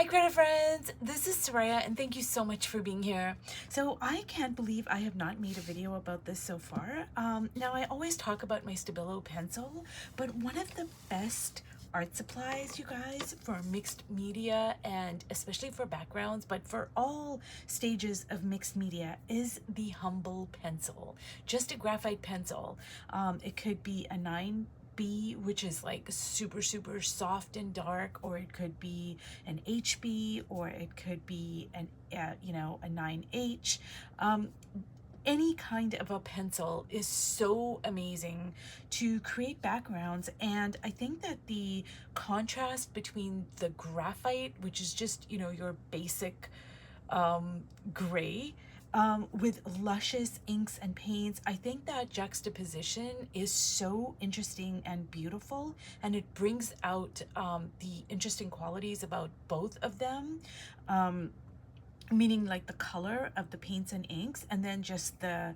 Hi creative friends, this is Soraya and thank you so much for being here. So I can't believe I have not made a video about this so far. Now I always talk about my Stabilo pencil, but one of the best art supplies, you guys, for mixed media and especially for backgrounds, but for all stages of mixed media is the humble pencil. Just a graphite pencil. It could be a 9B, which is like super soft and dark, or it could be an HB, or it could be an a 9H. Any kind of a pencil is so amazing to create backgrounds, and I think that the contrast between the graphite, which is just your basic gray, with luscious inks and paints, I think that juxtaposition is so interesting and beautiful, and it brings out the interesting qualities about both of them. Meaning like the color of the paints and inks, and then just the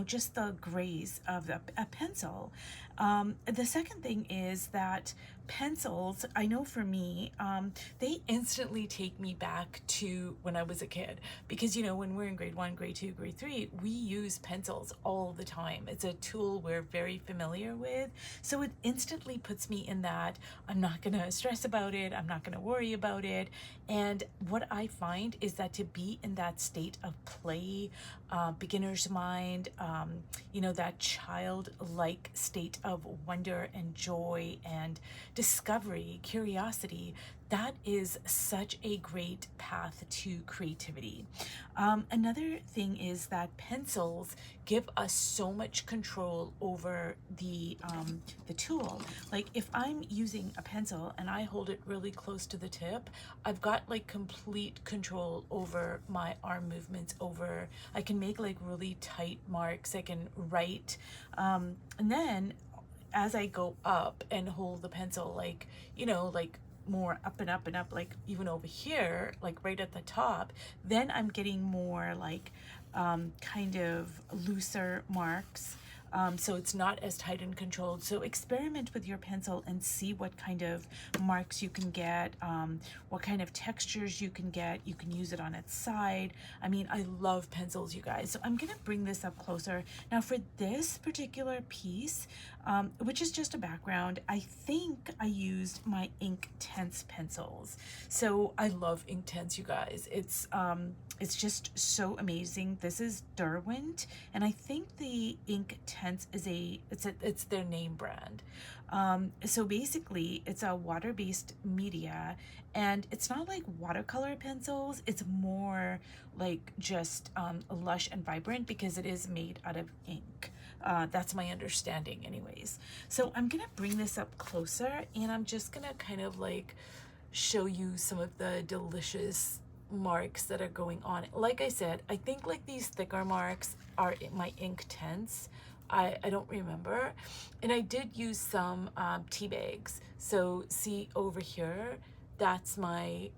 just the grays of a pencil. The second thing is that pencils, I know for me, they instantly take me back to when I was a kid, because when we're in grade 1, grade 2, grade 3, we use pencils all the time. It's a tool we're very familiar with, so it instantly puts me in that I'm not gonna stress about it, I'm not gonna worry about it. And what I find is that to be in that state of play, beginner's mind, that childlike state of wonder and joy and discovery, curiosity, that is such a great path to creativity. Another thing is that pencils give us so much control over the tool. Like if I'm using a pencil and I hold it really close to the tip, I've got like complete control over my arm movements. I can make like really tight marks, I can write, and then as I go up and hold the pencil, like like more up and up and up, like even over here, like right at the top, then I'm getting more like kind of looser marks. So it's not as tight and controlled. So experiment with your pencil and see what kind of marks you can get, what kind of textures you can get. You can use it on its side. I mean, I love pencils, you guys. So I'm gonna bring this up closer. Now for this particular piece, which is just a background, I think I used my Inktense pencils. So I love Inktense, you guys. It's just so amazing. This is Derwent, and I think the Inktense is it's their name brand. So basically it's a water-based media, and it's not like watercolor pencils, it's more like just lush and vibrant because it is made out of ink. That's my understanding anyways. So I'm gonna bring this up closer, and I'm just gonna kind of like show you some of the delicious marks that are going on. Like I said, I think like these thicker marks are in my Inktense. I don't remember. And I did use some tea bags. So see over here, that's my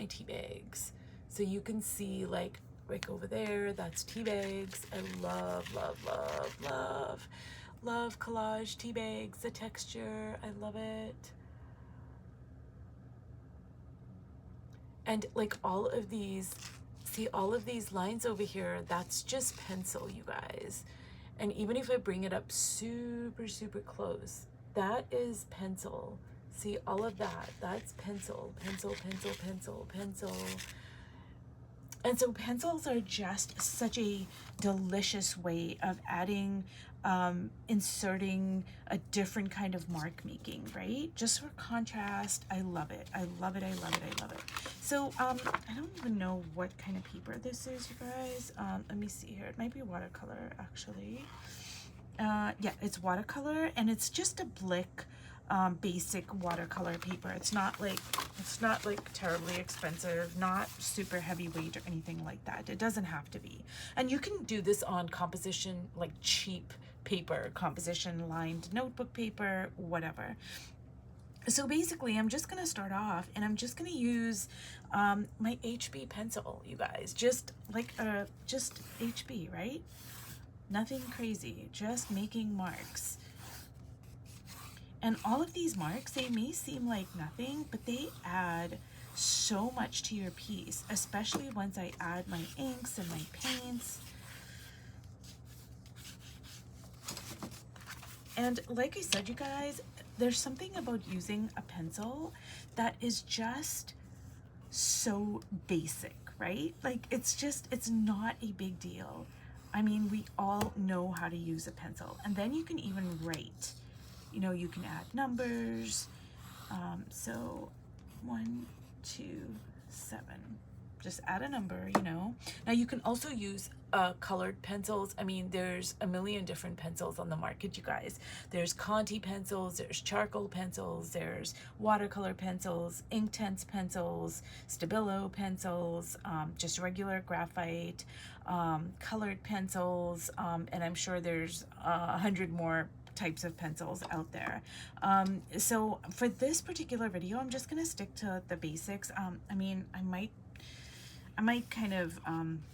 tea bags. So you can see like right over there, that's tea bags. I love collage tea bags, the texture, I love it. And like all of these, see all of these lines over here, that's just pencil, you guys. And even if I bring it up super close, that is pencil. See all of that, that's pencil. And so pencils are just such a delicious way of adding, inserting a different kind of mark making, right? Just for contrast. I love it. So I don't even know what kind of paper this is, you guys. Let me see here. It might be watercolor, actually. Yeah, it's watercolor, and it's just a Blick basic watercolor paper. It's not like terribly expensive, not super heavyweight or anything like that. It doesn't have to be. And you can do this on composition, like cheap paper, composition lined notebook paper, whatever. So basically I'm just gonna start off, and I'm just gonna use my HB pencil, you guys. Just like just HB, right? Nothing crazy, just making marks. And all of these marks, they may seem like nothing, but they add so much to your piece, especially once I add my inks and my paints. And like I said, you guys, there's something about using a pencil that is just so basic, right? Like it's not a big deal. I mean, we all know how to use a pencil, and then you can even write. You know, you can add numbers. So 1, 2, 7. Just add a number, you know. Now you can also use colored pencils. I mean, there's a million different pencils on the market, you guys. There's Conte pencils, there's charcoal pencils, there's watercolor pencils, Inktense pencils, Stabilo pencils, just regular graphite, colored pencils, and I'm sure there's 100 more types of pencils out there. So for this particular video, I'm just gonna stick to the basics. I mean, I might kind of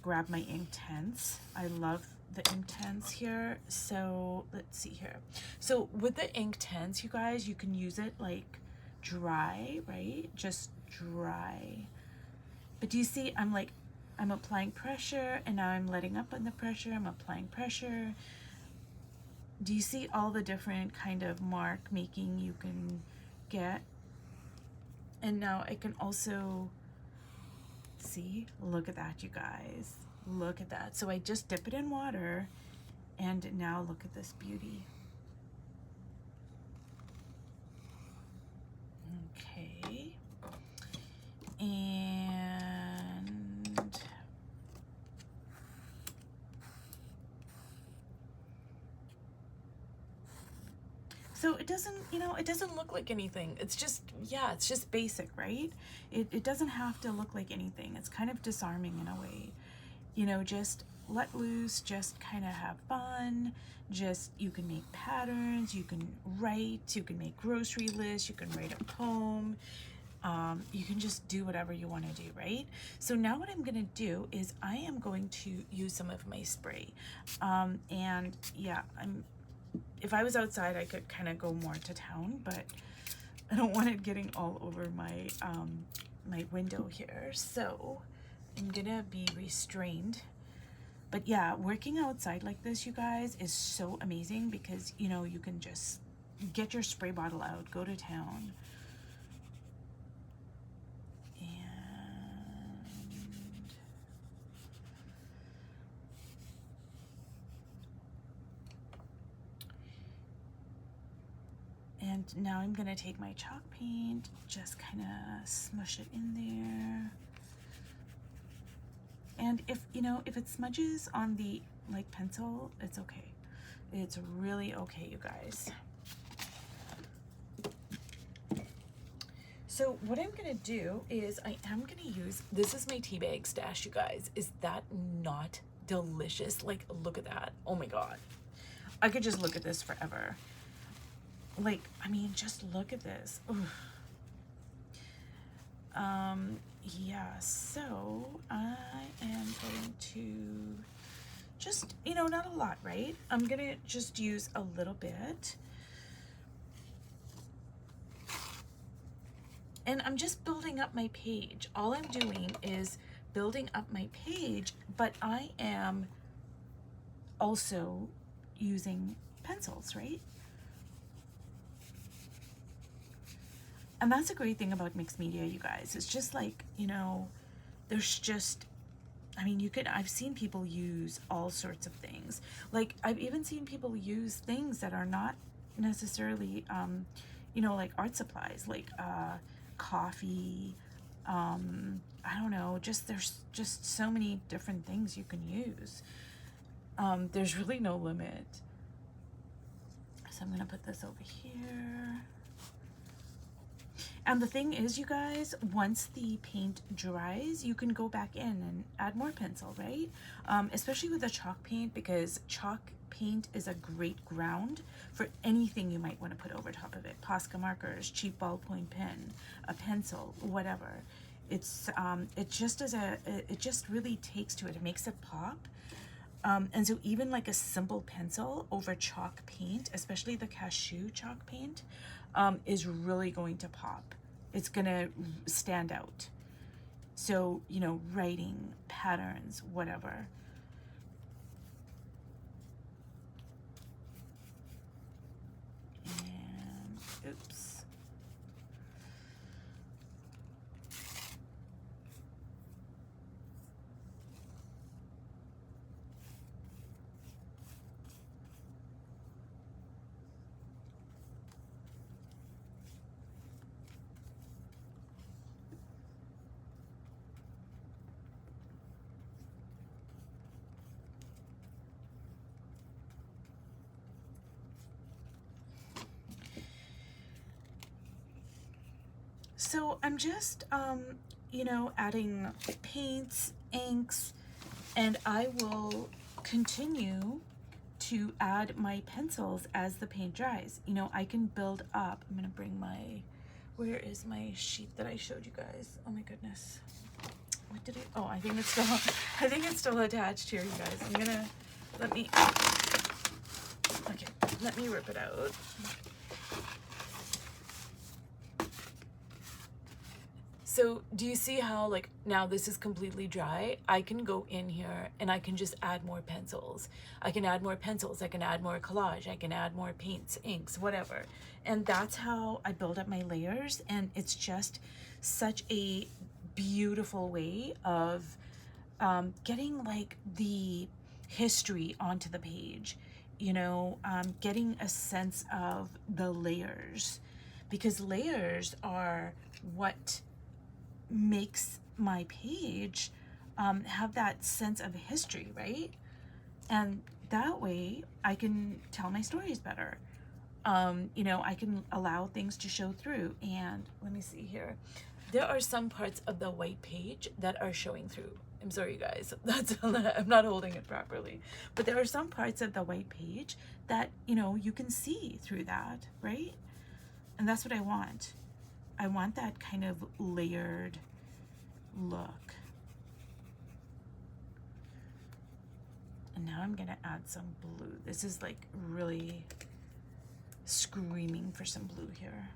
grab my Inktense. I love the Inktense here. So let's see here. So with the Inktense, you guys, you can use it like dry, right? Just dry. But do you see, I'm applying pressure, and now I'm letting up on the pressure. I'm applying pressure. Do you see all the different kind of mark making you can get? And now I can also see, look at that, you guys. Look at that. So I just dip it in water, and now look at this beauty. Okay. And so it doesn't, you know, it doesn't look like anything. It's just, yeah, it's just basic, right? It doesn't have to look like anything. It's kind of disarming in a way. You know, just let loose, just kind of have fun. Just, you can make patterns, you can write, you can make grocery lists, you can write a poem. You can just do whatever you want to do, right? So now what I'm going to do is I am going to use some of my spray. And yeah, if I was outside, I could kind of go more to town, but I don't want it getting all over my my window here. So I'm gonna be restrained. But yeah, working outside like this, you guys, is so amazing because, you know, you can just get your spray bottle out, go to town. And now I'm gonna take my chalk paint, just kind of smush it in there. And if, you know, if it smudges on the like pencil, it's okay. It's really okay, you guys. So what I'm gonna do is I am gonna use, this is my tea bag stash, you guys. Is that not delicious? Like, look at that. Oh my God. I could just look at this forever. Like, I mean, just look at this. Oof. Yeah, so I am going to just, you know, not a lot, right? I'm gonna just use a little bit. And I'm just building up my page. All I'm doing is building up my page, but I am also using pencils, right? And that's a great thing about mixed media, you guys. It's just like, you know, there's just, I mean, I've seen people use all sorts of things. Like, I've even seen people use things that are not necessarily, you know, like art supplies, like coffee, I don't know, there's just so many different things you can use. There's really no limit. So I'm gonna put this over here. And the thing is, you guys, once the paint dries, you can go back in and add more pencil, right? Especially with the chalk paint, because chalk paint is a great ground for anything you might want to put over top of it. Posca markers, cheap ballpoint pen, a pencil, whatever. It's it just really takes to it. It makes it pop. And so even like a simple pencil over chalk paint, especially the cashew chalk paint, is really going to pop. it's gonna stand out. So, you know, writing, patterns, whatever. And, oops. So I'm just, you know, adding paints, inks, and I will continue to add my pencils as the paint dries. You know, I can build up. I'm gonna bring my, where is my sheet that I showed you guys? Oh my goodness. What did oh, I think it's still attached here, you guys. I'm gonna, okay, let me rip it out. So do you see how, like, now this is completely dry? I can go in here and I can just add more pencils. I can add more pencils. I can add more collage. I can add more paints, inks, whatever. And that's how I build up my layers. And it's just such a beautiful way of getting like the history onto the page, you know, getting a sense of the layers, because layers are what makes my page have that sense of history, right? And that way I can tell my stories better. You know, I can allow things to show through. And let me see here. There are some parts of the white page that are showing through. I'm sorry, you guys. I'm not holding it properly. But there are some parts of the white page that, you know, you can see through that, right? And that's what I want. I want that kind of layered look. And now I'm gonna add some blue. This is like really screaming for some blue here.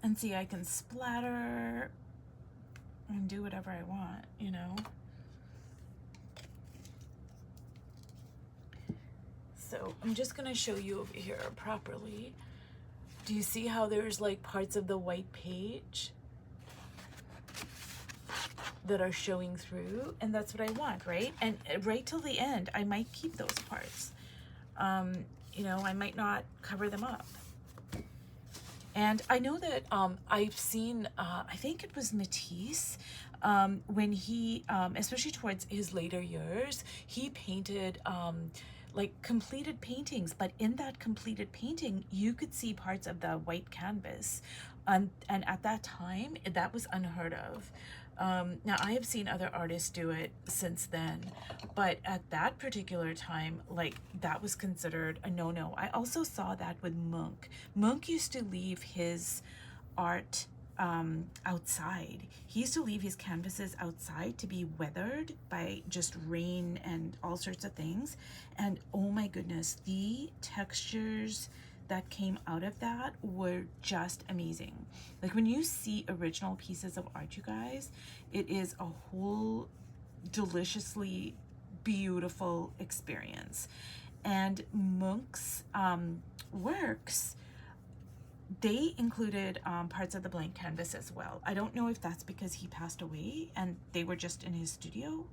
And see, I can splatter and do whatever I want, you know? So I'm just gonna show you over here properly. Do you see how there's like parts of the white page that are showing through? And that's what I want, right? And right till the end, I might keep those parts. You know, I might not cover them up. And I know that I've seen, I think it was Matisse, when he, especially towards his later years, he painted like completed paintings, but in that completed painting, you could see parts of the white canvas. And at that time, that was unheard of. Now, I have seen other artists do it since then, but at that particular time, like, that was considered a no-no. I also saw that with Munch. Munch used to leave his art outside. He used to leave his canvases outside to be weathered by just rain and all sorts of things. And oh my goodness, the textures that came out of that were just amazing. Like, when you see original pieces of art, you guys, it is a whole deliciously beautiful experience. And Munch's works, they included parts of the blank canvas as well. I don't know if that's because he passed away and they were just in his studio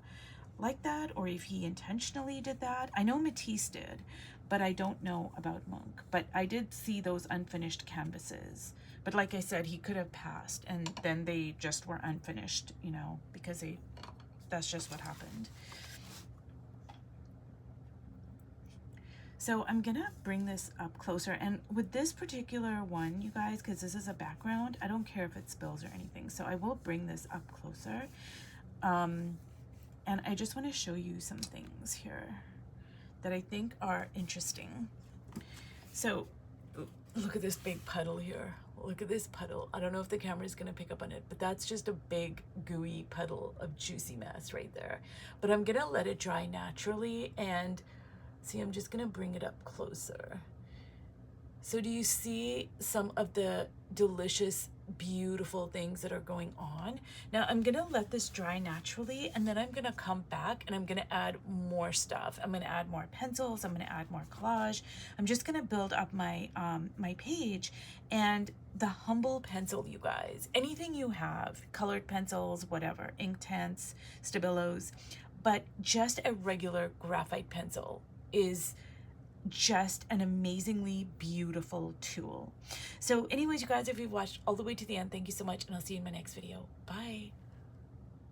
like that, or if he intentionally did that. I know Matisse did, but I don't know about Munch. But I did see those unfinished canvases. But like I said, he could have passed and then they just were unfinished, you know, because that's just what happened. So I'm gonna bring this up closer, and with this particular one, you guys, because this is a background, I don't care if it spills or anything, so I will bring this up closer. And I just want to show you some things here that I think are interesting. So look at this big puddle here. Look at this puddle. I don't know if the camera is going to pick up on it, but that's just a big gooey puddle of juicy mess right there. But I'm going to let it dry naturally, and see, I'm just going to bring it up closer. So do you see some of the delicious, beautiful things that are going on? Now I'm gonna let this dry naturally, and then I'm gonna come back and I'm gonna add more stuff. I'm gonna add more pencils, I'm gonna add more collage. I'm just gonna build up my my page, and the humble pencil, you guys, anything you have, colored pencils, whatever, Inktense, Stabilos, but just a regular graphite pencil is just an amazingly beautiful tool. So anyways, you guys, if you've watched all the way to the end, thank you so much, and I'll see you in my next video. Bye.